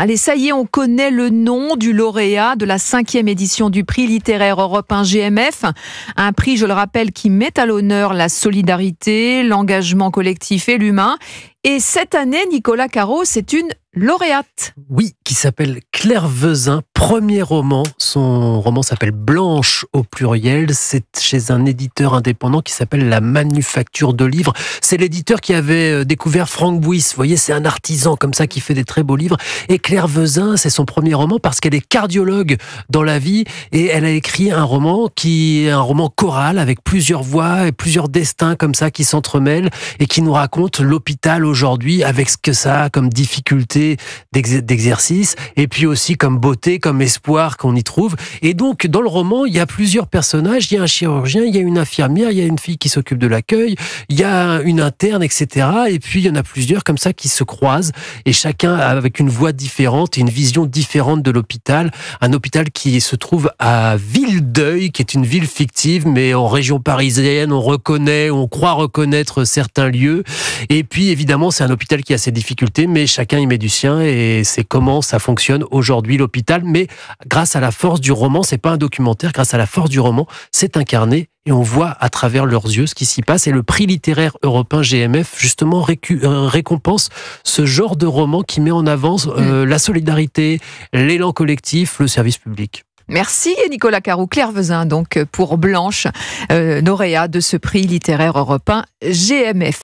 Allez, ça y est, on connaît le nom du lauréat de la 5e édition du prix littéraire européen GMF. Un prix, je le rappelle, qui met à l'honneur la solidarité, l'engagement collectif et l'humain. Et cette année, Nicolas Caro, c'est une lauréate. Oui, qui s'appelle Claire Vezin, premier roman. Son roman s'appelle Blanche au pluriel. C'est chez un éditeur indépendant qui s'appelle La Manufacture de Livres. C'est l'éditeur qui avait découvert Franck Bouys. Vous voyez, c'est un artisan comme ça qui fait des très beaux livres. Et Claire Vezin, c'est son premier roman parce qu'elle est cardiologue dans la vie et elle a écrit un roman qui est un roman choral avec plusieurs voix et plusieurs destins comme ça qui s'entremêlent et qui nous raconte l'hôpital aujourd'hui avec ce que ça a comme difficulté d'exercice et puis aussi comme beauté, comme espoir qu'on y trouve. Et donc, dans le roman, il y a plusieurs personnages. Il y a un chirurgien, il y a une infirmière, il y a une fille qui s'occupe de l'accueil, il y a une interne, etc. Et puis, il y en a plusieurs comme ça qui se croisent et chacun avec une voix différente et une vision différente de l'hôpital. Un hôpital qui se trouve à Ville-d'Euil, qui est une ville fictive, mais en région parisienne, on croit reconnaître certains lieux. Et puis, évidemment, c'est un hôpital qui a ses difficultés, mais chacun y met du sien et c'est comment ça fonctionne aujourd'hui l'hôpital. Mais grâce à la force du roman, c'est pas un documentaire, grâce à la force du roman, c'est incarné et on voit à travers leurs yeux ce qui s'y passe. Et le prix littéraire européen GMF, justement, récompense ce genre de roman qui met en avant la solidarité, l'élan collectif, le service public. Merci Nicolas Caro. Claire Vezin, donc, pour Blanche, lauréat de ce prix littéraire européen GMF.